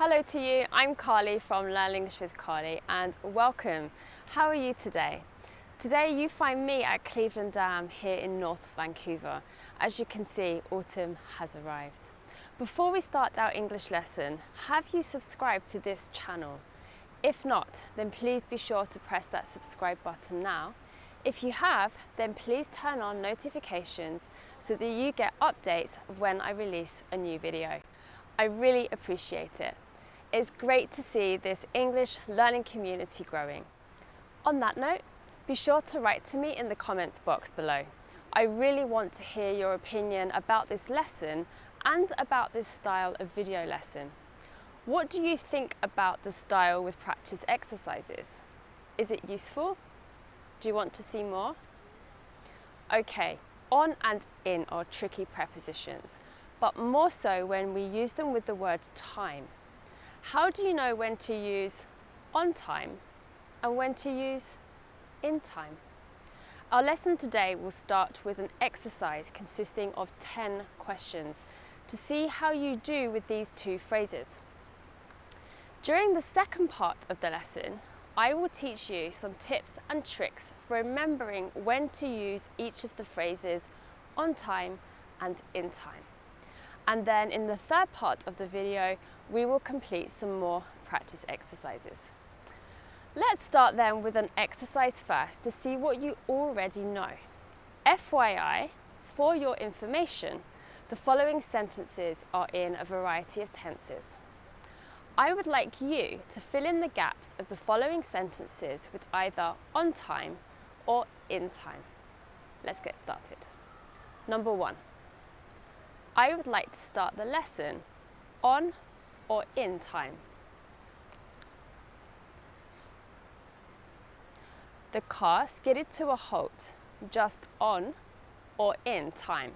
Hello to you, I'm Carly from Learn English with Carly and welcome. How are you today? Today you find me at Cleveland Dam here in North Vancouver. As you can see, autumn has arrived. Before we start our English lesson, have you subscribed to this channel? If not, then please be sure to press that subscribe button now. If you have, then please turn on notifications so that you get updates of when I release a new video. I really appreciate it. It's great to see this English learning community growing. On that note, be sure to write to me in the comments box below. I really want to hear your opinion about this lesson and about this style of video lesson. What do you think about the style with practice exercises? Is it useful? Do you want to see more? Okay, on and in are tricky prepositions, but more so when we use them with the word time. How do you know when to use on time and when to use in time? Our lesson today will start with an exercise consisting of 10 questions to see how you do with these two phrases. During the second part of the lesson, I will teach you some tips and tricks for remembering when to use each of the phrases on time and in time. And then in the third part of the video, we will complete some more practice exercises. Let's start then with an exercise first to see what you already know. FYI, for your information, the following sentences are in a variety of tenses. I would like you to fill in the gaps of the following sentences with either on time or in time. Let's get started. Number 1. I would like to start the lesson on or in time. The car skidded to a halt just on or in time.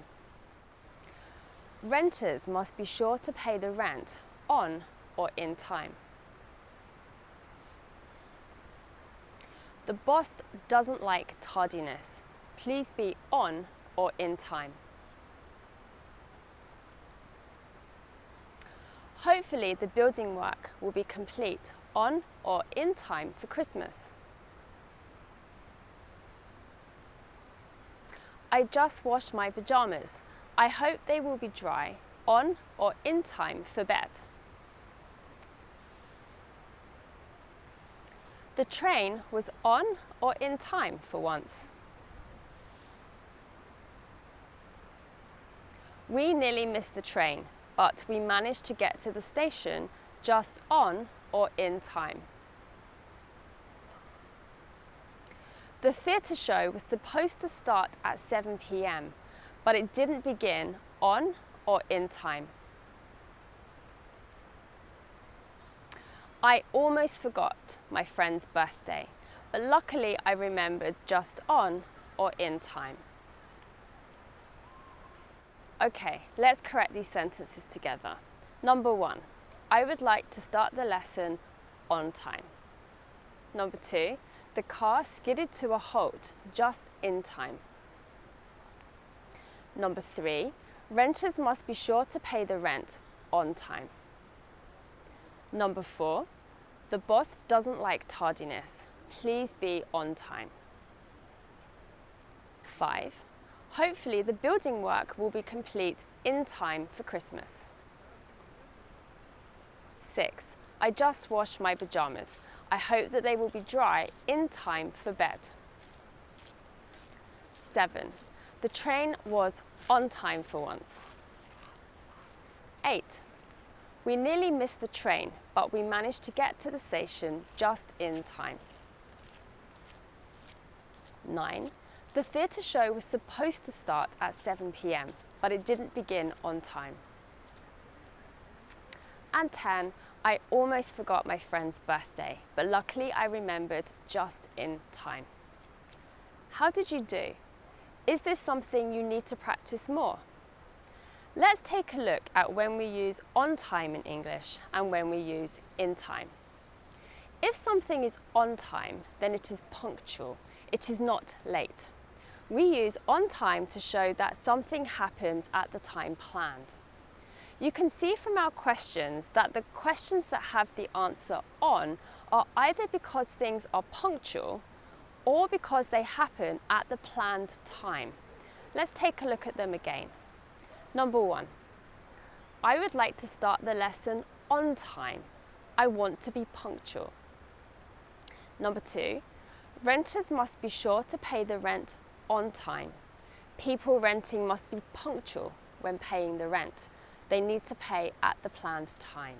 Renters must be sure to pay the rent on or in time. The boss doesn't like tardiness. Please be on or in time. Hopefully the building work will be complete on or in time for Christmas. I just washed my pajamas. I hope they will be dry on or in time for bed. The train was on or in time for once. We nearly missed the train, but we managed to get to the station just on or in time. The theatre show was supposed to start at 7 p.m, but it didn't begin on or in time. I almost forgot my friend's birthday, but luckily I remembered just on or in time. Okay, let's correct these sentences together. Number 1, I would like to start the lesson on time. Number 2, the car skidded to a halt just in time. Number 3, renters must be sure to pay the rent on time. Number 4, the boss doesn't like tardiness. Please be on time. 5, hopefully the building work will be complete in time for Christmas. 6, I just washed my pajamas. I hope that they will be dry in time for bed. 7, the train was on time for once. 8, we nearly missed the train, but we managed to get to the station just in time. 9, the theatre show was supposed to start at 7 p.m, but it didn't begin on time. And 10, I almost forgot my friend's birthday, but luckily I remembered just in time. How did you do? Is this something you need to practice more? Let's take a look at when we use on time in English and when we use in time. If something is on time, then it is punctual. It is not late. We use on time to show that something happens at the time planned. You can see from our questions that the questions that have the answer on are either because things are punctual or because they happen at the planned time. Let's take a look at them again. Number 1, I would like to start the lesson on time. I want to be punctual. Number 2, renters must be sure to pay the rent on time. People renting must be punctual when paying the rent. They need to pay at the planned time.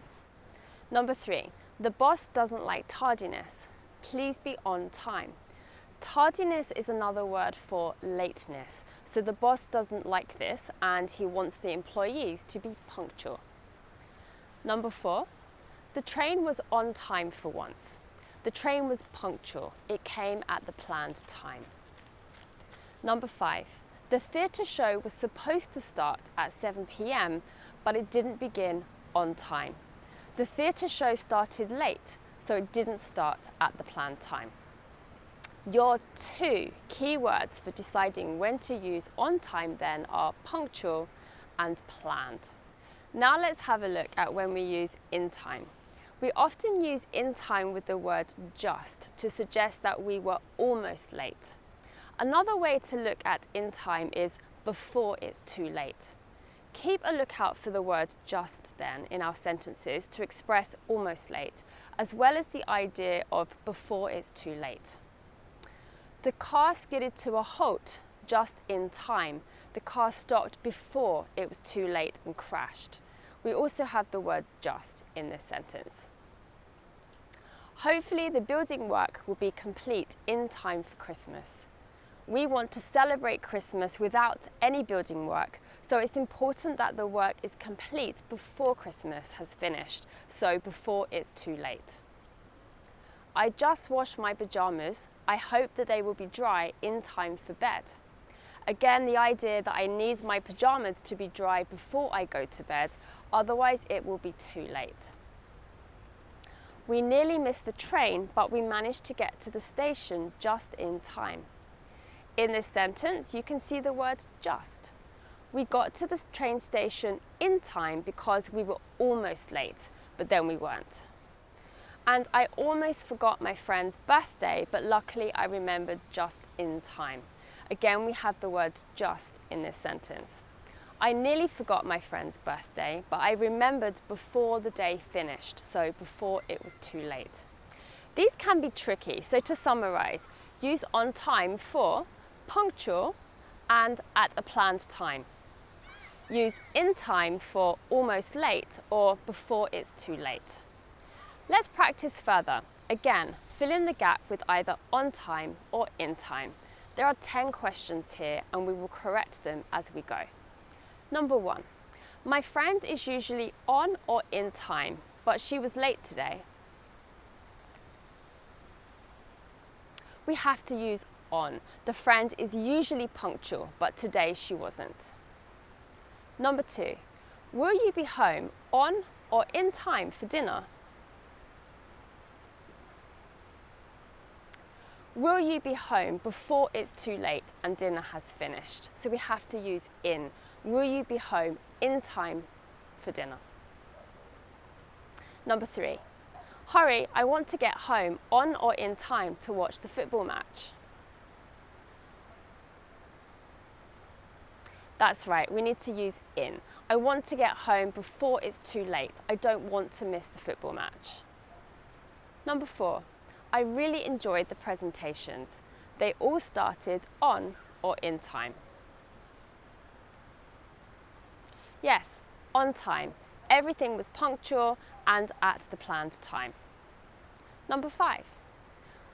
Number 3, the boss doesn't like tardiness. Please be on time. Tardiness is another word for lateness, so the boss doesn't like this and he wants the employees to be punctual. Number 4, the train was on time for once. The train was punctual. It came at the planned time. Number 5, the theatre show was supposed to start at 7 p.m, but it didn't begin on time. The theatre show started late, so it didn't start at the planned time. Your 2 key words for deciding when to use on time then are punctual and planned. Now let's have a look at when we use in time. We often use in time with the word just to suggest that we were almost late. Another way to look at in time is before it's too late. Keep a lookout for the word just then in our sentences to express almost late, as well as the idea of before it's too late. The car skidded to a halt just in time. The car stopped before it was too late and crashed. We also have the word just in this sentence. Hopefully the building work will be complete in time for Christmas. We want to celebrate Christmas without any building work, so it's important that the work is complete before Christmas has finished, so before it's too late. I just washed my pajamas. I hope that they will be dry in time for bed. Again, the idea that I need my pajamas to be dry before I go to bed, otherwise it will be too late. We nearly missed the train, but we managed to get to the station just in time. In this sentence, you can see the word just. We got to the train station in time because we were almost late, but then we weren't. And I almost forgot my friend's birthday, but luckily I remembered just in time. Again, we have the word just in this sentence. I nearly forgot my friend's birthday, but I remembered before the day finished, so before it was too late. These can be tricky, so to summarize, use on time for punctual and at a planned time. Use in time for almost late or before it's too late. Let's practice further. Again, fill in the gap with either on time or in time. There are 10 questions here and we will correct them as we go. Number 1, my friend is usually on or in time, but she was late today. We have to use on. The friend is usually punctual, but today she wasn't. Number 2, will you be home on or in time for dinner? Will you be home before it's too late and dinner has finished? So we have to use in. Will you be home in time for dinner? Number 3, hurry, I want to get home on or in time to watch the football match. That's right, we need to use in. I want to get home before it's too late. I don't want to miss the football match. Number 4, I really enjoyed the presentations. They all started on or in time. Yes, on time. Everything was punctual and at the planned time. Number 5,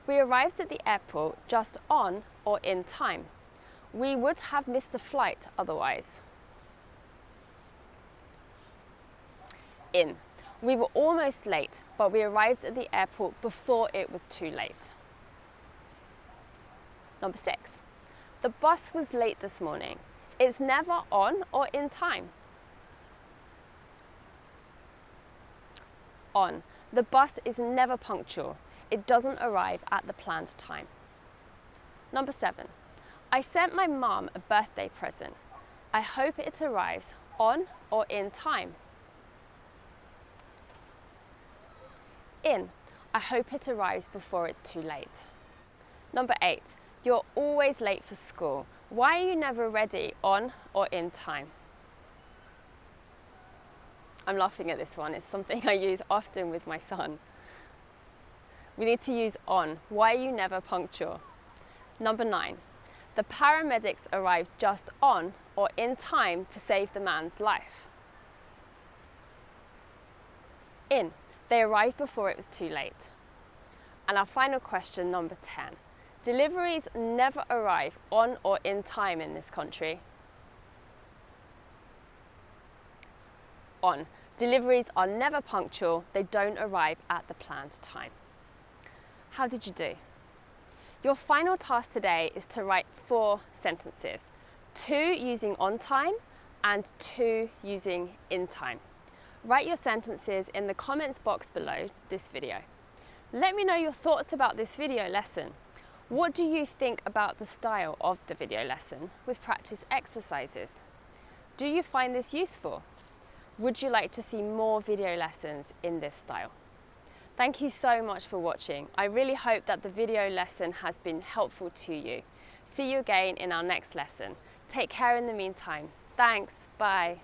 we arrived at the airport just on or in time. We would have missed the flight otherwise. In. We were almost late, but we arrived at the airport before it was too late. Number 6, the bus was late this morning. It's never on or in time. On. The bus is never punctual. It doesn't arrive at the planned time. Number 7, I sent my mum a birthday present. I hope it arrives on or in time. In, I hope it arrives before it's too late. Number 8, you're always late for school. Why are you never ready, on or in time? I'm laughing at this one. It's something I use often with my son. We need to use on. Why are you never punctual? Number 9, the paramedics arrived just on or in time to save the man's life. In, they arrived before it was too late. And our final question, number 10. Deliveries never arrive on or in time in this country. On. Deliveries are never punctual. They don't arrive at the planned time. How did you do? Your final task today is to write 4 sentences. 2 using on time and 2 using in time. Write your sentences in the comments box below this video. Let me know your thoughts about this video lesson. What do you think about the style of the video lesson with practice exercises? Do you find this useful? Would you like to see more video lessons in this style? Thank you so much for watching. I really hope that the video lesson has been helpful to you. See you again in our next lesson. Take care in the meantime. Thanks, bye.